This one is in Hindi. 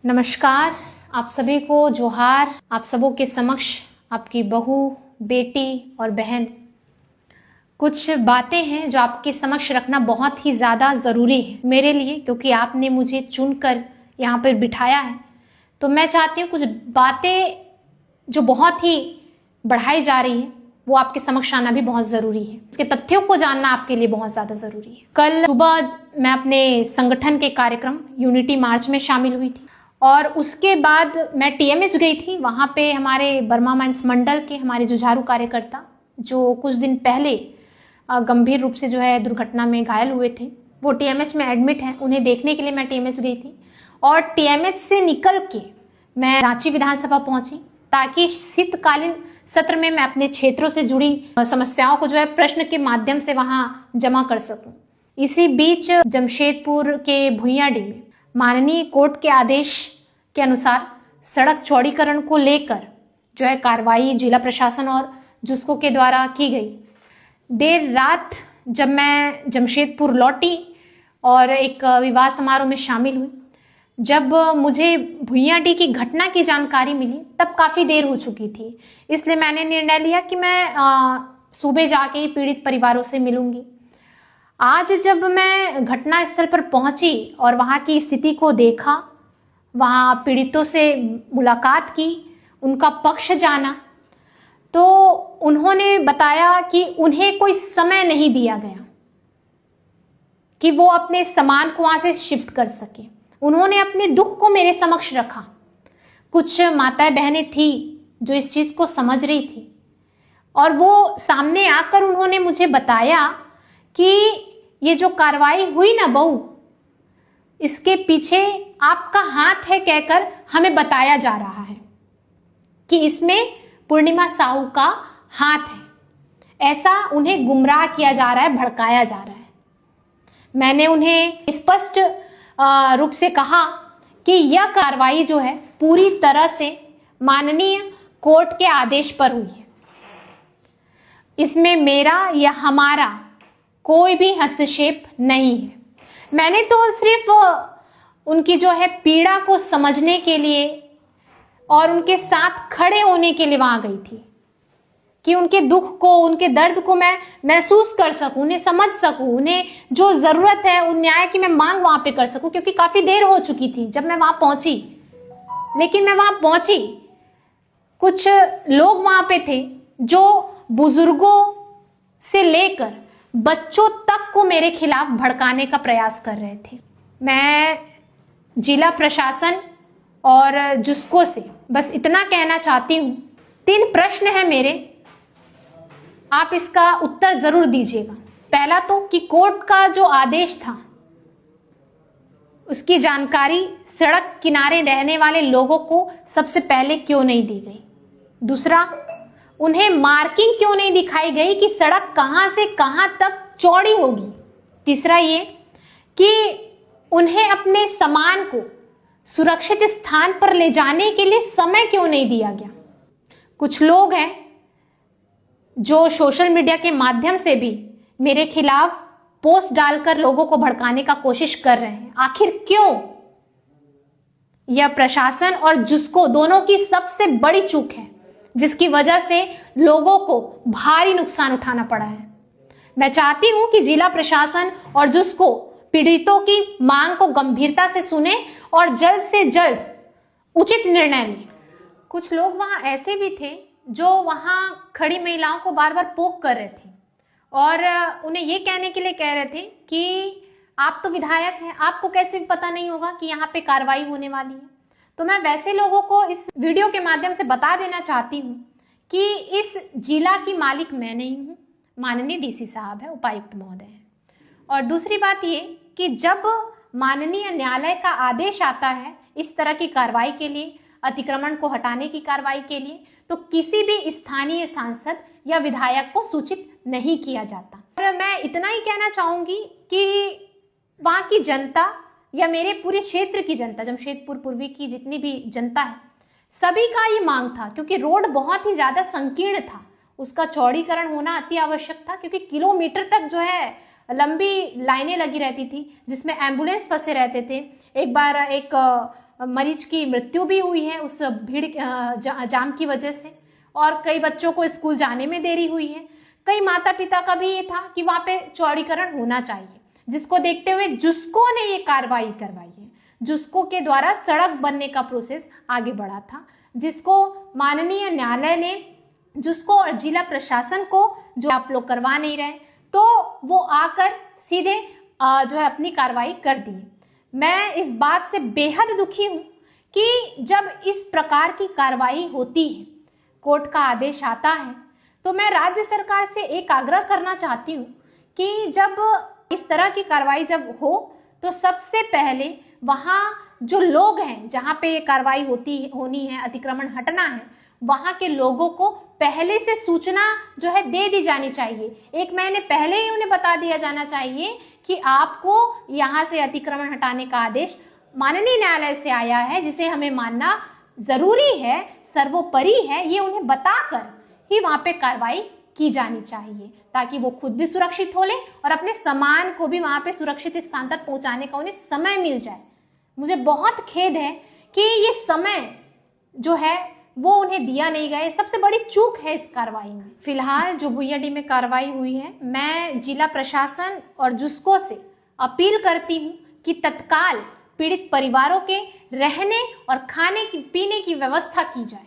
नमस्कार, आप सभी को जोहार। आप सबों के समक्ष आपकी बहू, बेटी और बहन कुछ बातें हैं जो आपके समक्ष रखना बहुत ही ज़्यादा ज़रूरी है मेरे लिए, क्योंकि आपने मुझे चुनकर यहाँ पर बिठाया है। तो मैं चाहती हूँ कुछ बातें जो बहुत ही बढ़ाई जा रही है वो आपके समक्ष आना भी बहुत ज़रूरी है। उसके तथ्यों को जानना आपके लिए बहुत ज़्यादा ज़रूरी है। कल सुबह मैं अपने संगठन के कार्यक्रम यूनिटी मार्च में शामिल हुई थी और उसके बाद मैं टीएमएच गई थी। वहाँ पे हमारे बर्मा माइंस मंडल के हमारे जुझारू कार्यकर्ता जो कुछ दिन पहले गंभीर रूप से दुर्घटना में घायल हुए थे, वो टीएमएच में एडमिट हैं। उन्हें देखने के लिए मैं टीएमएच गई थी और टीएमएच से निकल के मैं रांची विधानसभा पहुंची ताकि शीतकालीन सत्र में मैं अपने क्षेत्रों से जुड़ी समस्याओं को प्रश्न के माध्यम से वहां जमा कर सकूं। इसी बीच जमशेदपुर के भुइयाडी में माननीय कोर्ट के आदेश के अनुसार सड़क चौड़ीकरण को लेकर कार्रवाई जिला प्रशासन और जुस्को के द्वारा की गई। देर रात जब मैं जमशेदपुर लौटी और एक विवाह समारोह में शामिल हुई, जब मुझे भुइयाडी की घटना की जानकारी मिली तब काफ़ी देर हो चुकी थी। इसलिए मैंने निर्णय लिया कि मैं सुबह जाके ही पीड़ित परिवारों से मिलूंगी। आज जब मैं घटना स्थल पर पहुंची और वहां की स्थिति को देखा, वहां पीड़ितों से मुलाकात की, उनका पक्ष जाना, तो उन्होंने बताया कि उन्हें कोई समय नहीं दिया गया कि वो अपने सामान को वहां से शिफ्ट कर सके। उन्होंने अपने दुख को मेरे समक्ष रखा। कुछ माताएं बहनें थी जो इस चीज को समझ रही थी और वो सामने आकर उन्होंने मुझे बताया कि ये जो कार्रवाई हुई ना बहू, इसके पीछे आपका हाथ है कहकर हमें बताया जा रहा है कि इसमें पूर्णिमा साहू का हाथ है। ऐसा उन्हें गुमराह किया जा रहा है, भड़काया जा रहा है। मैंने उन्हें स्पष्ट रूप से कहा कि यह कार्रवाई पूरी तरह से माननीय कोर्ट के आदेश पर हुई है। इसमें मेरा या हमारा कोई भी हस्तक्षेप नहीं है। मैंने तो सिर्फ उनकी पीड़ा को समझने के लिए और उनके साथ खड़े होने के लिए वहां गई थी कि उनके दुख को, उनके दर्द को मैं महसूस कर सकूं, उन्हें समझ सकूं, उन्हें जो जरूरत है उन न्याय की मैं मांग वहां पे कर सकूं, क्योंकि काफी देर हो चुकी थी जब मैं वहां पहुंची। लेकिन मैं वहां पहुंची, कुछ लोग वहां पे थे जो बुजुर्गों से लेकर बच्चों तक को मेरे खिलाफ भड़काने का प्रयास कर रहे थे। मैं जिला प्रशासन और जुस्को से बस इतना कहना चाहती हूं, 3 प्रश्न है मेरे, आप इसका उत्तर जरूर दीजिएगा। पहला तो कि कोर्ट का जो आदेश था उसकी जानकारी सड़क किनारे रहने वाले लोगों को सबसे पहले क्यों नहीं दी गई। दूसरा, उन्हें मार्किंग क्यों नहीं दिखाई गई कि सड़क कहां से कहां तक चौड़ी होगी। तीसरा ये कि उन्हें अपने सामान को सुरक्षित स्थान पर ले जाने के लिए समय क्यों नहीं दिया गया। कुछ लोग हैं जो सोशल मीडिया के माध्यम से भी मेरे खिलाफ पोस्ट डालकर लोगों को भड़काने का कोशिश कर रहे हैं। आखिर क्यों? यह प्रशासन और जुस्को दोनों की सबसे बड़ी चूक है, जिसकी वजह से लोगों को भारी नुकसान उठाना पड़ा है। मैं चाहती हूं कि जिला प्रशासन और जुस्को पीड़ितों की मांग को गंभीरता से सुने और जल्द से जल्द उचित निर्णय लें। कुछ लोग वहां ऐसे भी थे जो वहां खड़ी महिलाओं को बार बार पोक कर रहे थे और उन्हें ये कहने के लिए कह रहे थे कि आप तो विधायक हैं, आपको कैसे पता नहीं होगा कि यहाँ पे कार्रवाई होने वाली है। तो मैं वैसे लोगों को इस वीडियो के माध्यम से बता देना चाहती हूँ कि इस जिला की मालिक मैं नहीं हूँ, माननीय डीसी साहब है, उपायुक्त महोदय हैं। और दूसरी बात ये कि जब माननीय न्यायालय का आदेश आता है इस तरह की कार्रवाई के लिए, अतिक्रमण को हटाने की कार्रवाई के लिए, तो किसी भी स्थानीय सांसद या विधायक को सूचित नहीं किया जाता। और मैं इतना ही कहना चाहूंगी कि वहां की जनता या मेरे पूरे क्षेत्र की जनता, जमशेदपुर पूर्वी की जितनी भी जनता है, सभी का ये मांग था, क्योंकि रोड बहुत ही ज्यादा संकीर्ण था, उसका चौड़ीकरण होना अति आवश्यक था, क्योंकि किलोमीटर तक लंबी लाइनें लगी रहती थी जिसमें एम्बुलेंस फंसे रहते थे। एक बार एक मरीज की मृत्यु भी हुई है उस भीड़ जाम की वजह से, और कई बच्चों को स्कूल जाने में देरी हुई है। कई माता पिता का भी ये था कि वहाँ पे चौड़ीकरण होना चाहिए, जिसको देखते हुए जुस्को ने ये कार्रवाई करवाई है। जुस्को के द्वारा सड़क बनने का प्रोसेस आगे बढ़ा था, जिसको माननीय न्यायालय ने जुस्को और जिला प्रशासन को, जो आप लोग करवा नहीं रहे, तो वो आकर सीधे जो है अपनी कार्रवाई कर दी। मैं इस बात से बेहद दुखी हूँ कि जब इस प्रकार की कार्रवाई होती है, कोर्ट का आदेश आता है, तो मैं राज्य सरकार से एक आग्रह करना चाहती हूँ कि जब इस तरह की कार्रवाई जब हो तो सबसे पहले वहाँ जो लोग हैं जहाँ पे ये कार्रवाई होनी है, अतिक्रमण हटना है, वहाँ के लोगों को पहले से सूचना जो है दे दी जानी चाहिए। 1 महीने पहले ही उन्हें बता दिया जाना चाहिए कि आपको यहाँ से अतिक्रमण हटाने का आदेश माननीय न्यायालय से आया है, जिसे हमें मानना जरूरी है, सर्वोपरि है, ये उन्हें बताकर ही वहाँ पे कार्रवाई की जानी चाहिए, ताकि वो खुद भी सुरक्षित हो ले और अपने सामान को भी वहाँ पे सुरक्षित स्थान तक पहुँचाने का उन्हें समय मिल जाए। मुझे बहुत खेद है कि ये समय जो है वो उन्हें दिया नहीं गया, सबसे बड़ी चूक है इस कार्रवाई में। फिलहाल जो भुइयाडीह में कार्रवाई हुई है, मैं जिला प्रशासन और जुस्को से अपील करती हूँ कि तत्काल पीड़ित परिवारों के रहने और खाने की पीने की व्यवस्था की जाए।